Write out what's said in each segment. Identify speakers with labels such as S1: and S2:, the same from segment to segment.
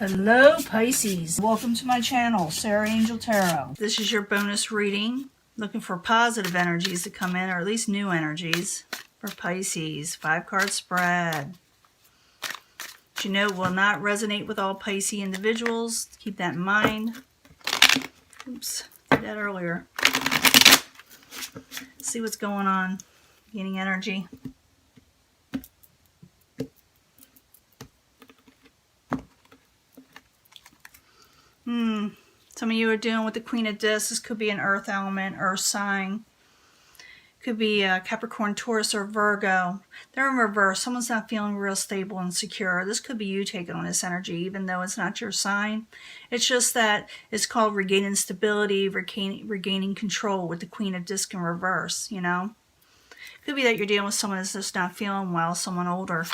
S1: Hello Pisces, welcome to my channel, Sarah Angel Tarot. This is your bonus reading, looking for positive energies to come in, or at least new energies for Pisces. 5-card spread. But you know, will not resonate with all Pisces individuals. Keep that in mind. Oops, did that earlier. See what's going on. Gaining energy. Some of you are dealing with the Queen of Discs. This could be an earth element, earth sign. Could be Capricorn, Taurus, or Virgo. They're in reverse. Someone's not feeling real stable and secure. This could be you taking on this energy, even though it's not your sign. It's just that it's called regaining stability, regaining control with the Queen of Discs in reverse, you know. Could be that you're dealing with someone that's just not feeling well, someone older.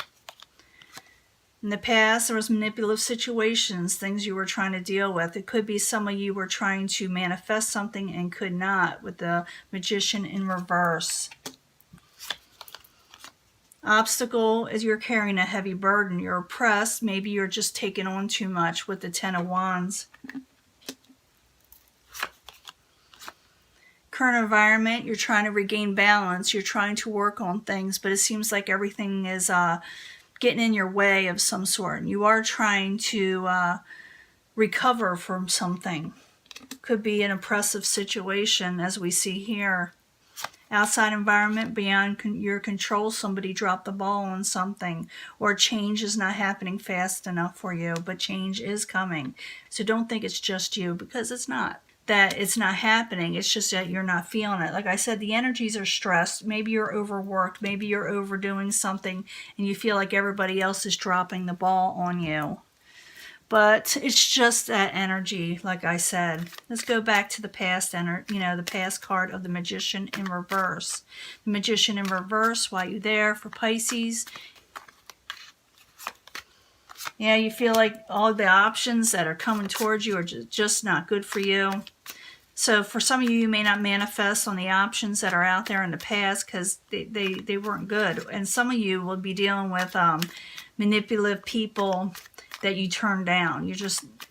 S1: In the past, there was manipulative situations, things you were trying to deal with. It could be some of you were trying to manifest something and could not, with the Magician in reverse. Obstacle is you're carrying a heavy burden. You're oppressed. Maybe you're just taking on too much with the Ten of Wands. Current environment, you're trying to regain balance. You're trying to work on things, but it seems like everything is getting in your way of some sort. You are trying to recover from something. Could be an oppressive situation, as we see here. Outside environment, beyond your control, somebody dropped the ball on something, or change is not happening fast enough for you, but change is coming. So don't think it's just you, because it's not. That it's not happening, it's just that you're not feeling it. Like I said, the energies are stressed. Maybe you're overworked, maybe you're overdoing something and you feel like everybody else is dropping the ball on you. But it's just that energy, like I said. Let's go back to the past, the past card of the Magician in reverse. The Magician in reverse, while you're there for Pisces. Yeah, you feel like all the options that are coming towards you are just not good for you. So for some of you, you may not manifest on the options that are out there in the past because they weren't good. And some of you will be dealing with manipulative people that you turn down. You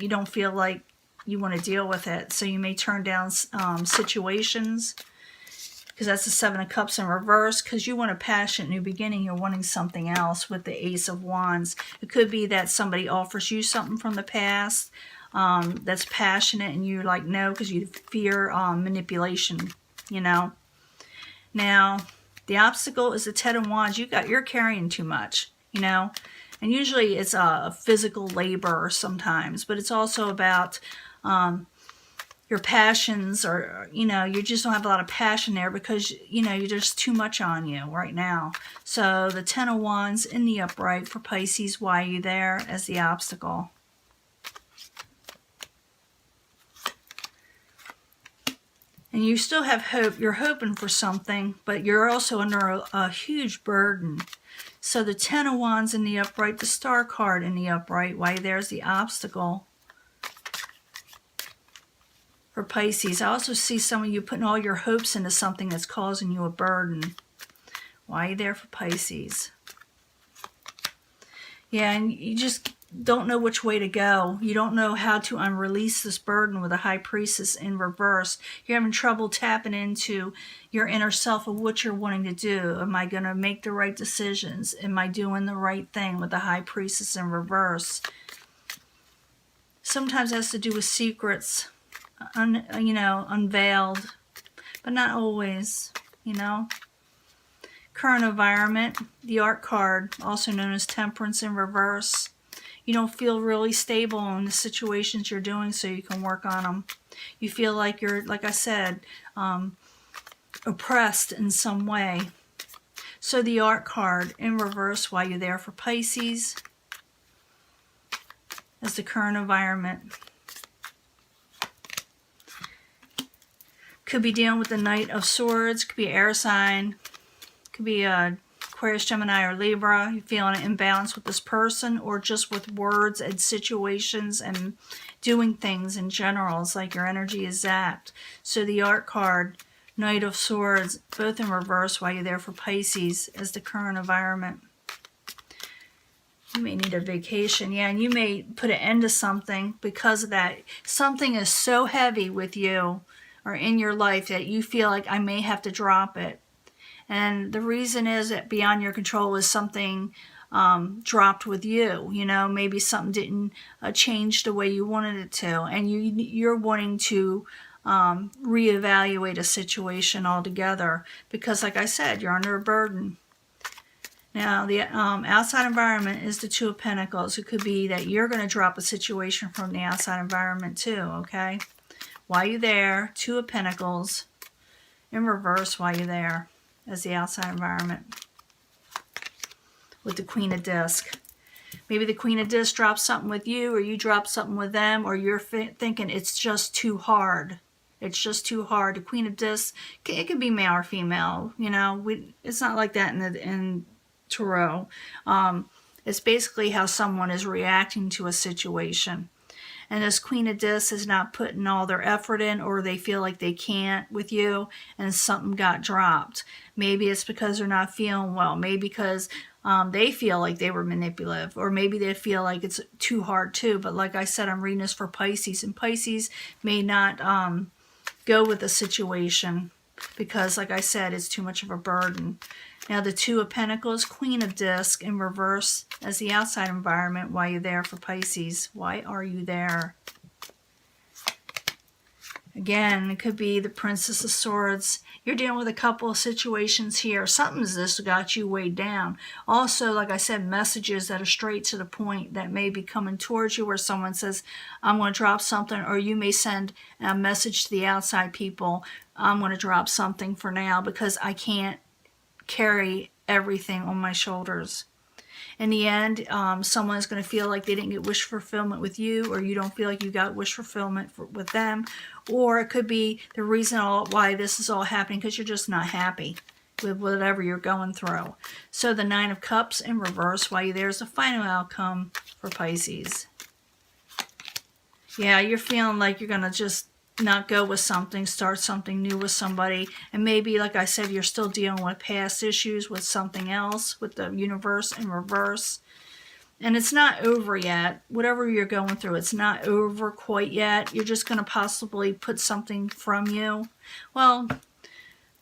S1: don't feel like you want to deal with it. So you may turn down situations, because that's the Seven of Cups in reverse, because you want a passionate new beginning. You're wanting something else with the Ace of Wands. It could be that somebody offers you something from the past that's passionate, and you're like, no, because you fear manipulation, you know. Now, the obstacle is the Ten of Wands. You're carrying too much, you know. And usually it's a physical labor sometimes, but it's also about your passions, or you just don't have a lot of passion there because you're just too much on you right now. So the Ten of Wands in the upright for Pisces, why are you there, as the obstacle. And you still have hope. You're hoping for something, but you're also under a huge burden. So the Ten of Wands in the upright, the Star card in the upright, why there's the obstacle for Pisces. I also see some of you putting all your hopes into something that's causing you a burden. Why are you there for Pisces? Yeah, and you just don't know which way to go. You don't know how to unrelease this burden with a High Priestess in reverse. You're having trouble tapping into your inner self of what you're wanting to do. Am I going to make the right decisions? Am I doing the right thing with the High Priestess in reverse? Sometimes it has to do with secrets, unveiled, but not always, Current environment, the Art card, also known as Temperance in reverse. You don't feel really stable in the situations you're doing, so you can work on them. You feel like you're, like I said, oppressed in some way. So the Art card in reverse, while you're there for Pisces, as the current environment. Could be dealing with the Knight of Swords, could be air sign, could be Aquarius, Gemini, or Libra. You're feeling an imbalance with this person, or just with words and situations and doing things in general. It's like your energy is zapped. So the Art card, Knight of Swords, both in reverse while you're there for Pisces, as the current environment. You may need a vacation. Yeah, and you may put an end to something because of that. Something is so heavy with you or in your life that you feel like I may have to drop it. And the reason is that beyond your control is something dropped with you. You know, maybe something didn't change the way you wanted it to. And you're wanting to reevaluate a situation altogether because, like I said, you're under a burden. Now, the outside environment is the Two of Pentacles. It could be that you're going to drop a situation from the outside environment too, okay? While you're there, Two of Pentacles in reverse while you're there as the outside environment with the Queen of Discs. Maybe the Queen of Discs drops something with you or you drop something with them or you're thinking it's just too hard. It's just too hard. The Queen of Discs, it can be male or female. You know, it's not like that in Tarot. It's basically how someone is reacting to a situation. And this Queen of Discs is not putting all their effort in, or they feel like they can't with you and something got dropped. Maybe it's because they're not feeling well. Maybe because they feel like they were manipulative, or maybe they feel like it's too hard too. But like I said, I'm reading this for Pisces, and Pisces may not go with the situation because, like I said, it's too much of a burden. Now, the Two of Pentacles, Queen of Discs in reverse as the outside environment while you're there for Pisces. Why are you there? Again, it could be the Princess of Swords. You're dealing with a couple of situations here. Something's this got you weighed down. Also, like I said, messages that are straight to the point that may be coming towards you where someone says, I'm going to drop something, or you may send a message to the outside people, I'm going to drop something for now because I can't carry everything on my shoulders. In the end, someone is going to feel like they didn't get wish fulfillment with you, or you don't feel like you got wish fulfillment with them. Or it could be the reason why this is all happening because you're just not happy with whatever you're going through. So the Nine of Cups in reverse while you're there is the final outcome for Pisces. Yeah, you're feeling like you're going to just not go with something, start something new with somebody, and maybe, like I said, you're still dealing with past issues with something else, with the universe in reverse, and it's not over yet. Whatever you're going through, it's not over quite yet. You're just going to possibly put something from you. Well,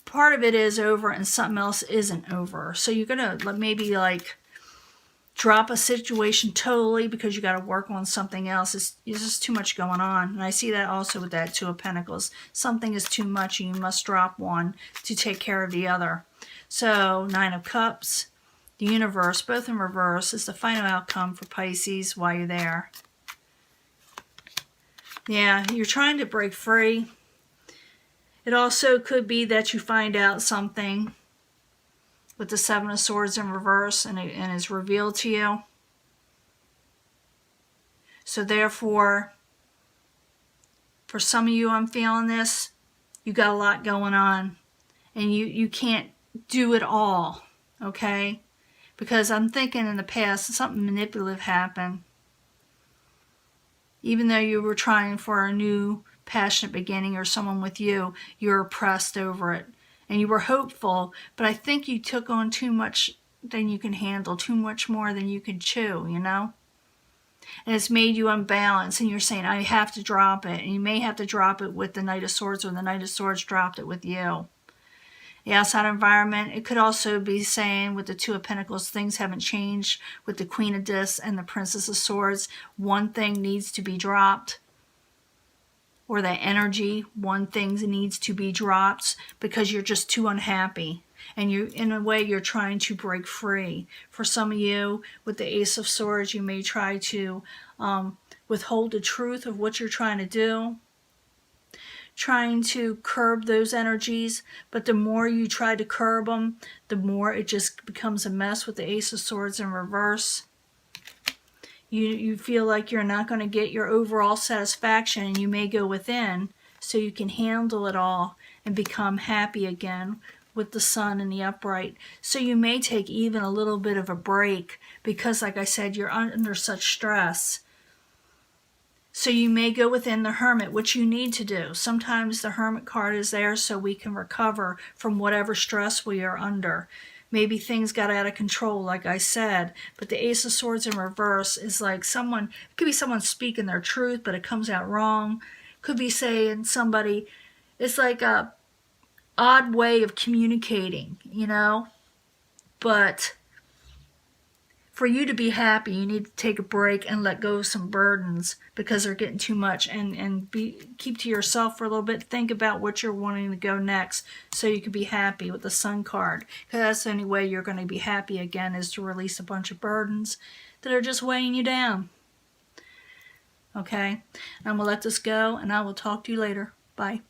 S1: part of it is over and something else isn't over, so you're going to maybe like drop a situation totally because you got to work on something else. It's just too much going on. And I see that also with that Two of Pentacles. Something is too much and you must drop one to take care of the other. So Nine of Cups, the universe, both in reverse, is the final outcome for Pisces while you're there. Yeah, you're trying to break free. It also could be that you find out something with the Seven of Swords in reverse and is revealed to you. So therefore, for some of you, I'm feeling this, you got a lot going on and you can't do it all, okay? Because I'm thinking in the past, something manipulative happened. Even though you were trying for a new passionate beginning or someone with you, you're oppressed over it. And you were hopeful, but I think you took on too much than you can handle, too much more than you can chew, you know? And it's made you unbalanced, and you're saying, I have to drop it. And you may have to drop it with the Knight of Swords, or the Knight of Swords dropped it with you. The outside environment, it could also be saying with the Two of Pentacles, things haven't changed with the Queen of Discs and the Princess of Swords. One thing needs to be dropped. Or that energy, one thing needs to be dropped because you're just too unhappy. And you, in a way, you're trying to break free. For some of you, with the Ace of Swords, you may try to withhold the truth of what you're trying to do. Trying to curb those energies. But the more you try to curb them, the more it just becomes a mess with the Ace of Swords in reverse. You feel like you're not going to get your overall satisfaction, and you may go within so you can handle it all and become happy again with the Sun and the upright. So you may take even a little bit of a break because, like I said, you're under such stress. So you may go within the Hermit, which you need to do. Sometimes the Hermit card is there so we can recover from whatever stress we are under. Maybe things got out of control, like I said. But the Ace of Swords in reverse is like someone, it could be someone speaking their truth, but it comes out wrong. Could be saying somebody, it's like a odd way of communicating, you know? But for you to be happy, you need to take a break and let go of some burdens because they're getting too much, and keep to yourself for a little bit. Think about what you're wanting to go next so you can be happy with the Sun card, because that's the only way you're going to be happy again, is to release a bunch of burdens that are just weighing you down. Okay? I'm going to let this go, and I will talk to you later. Bye.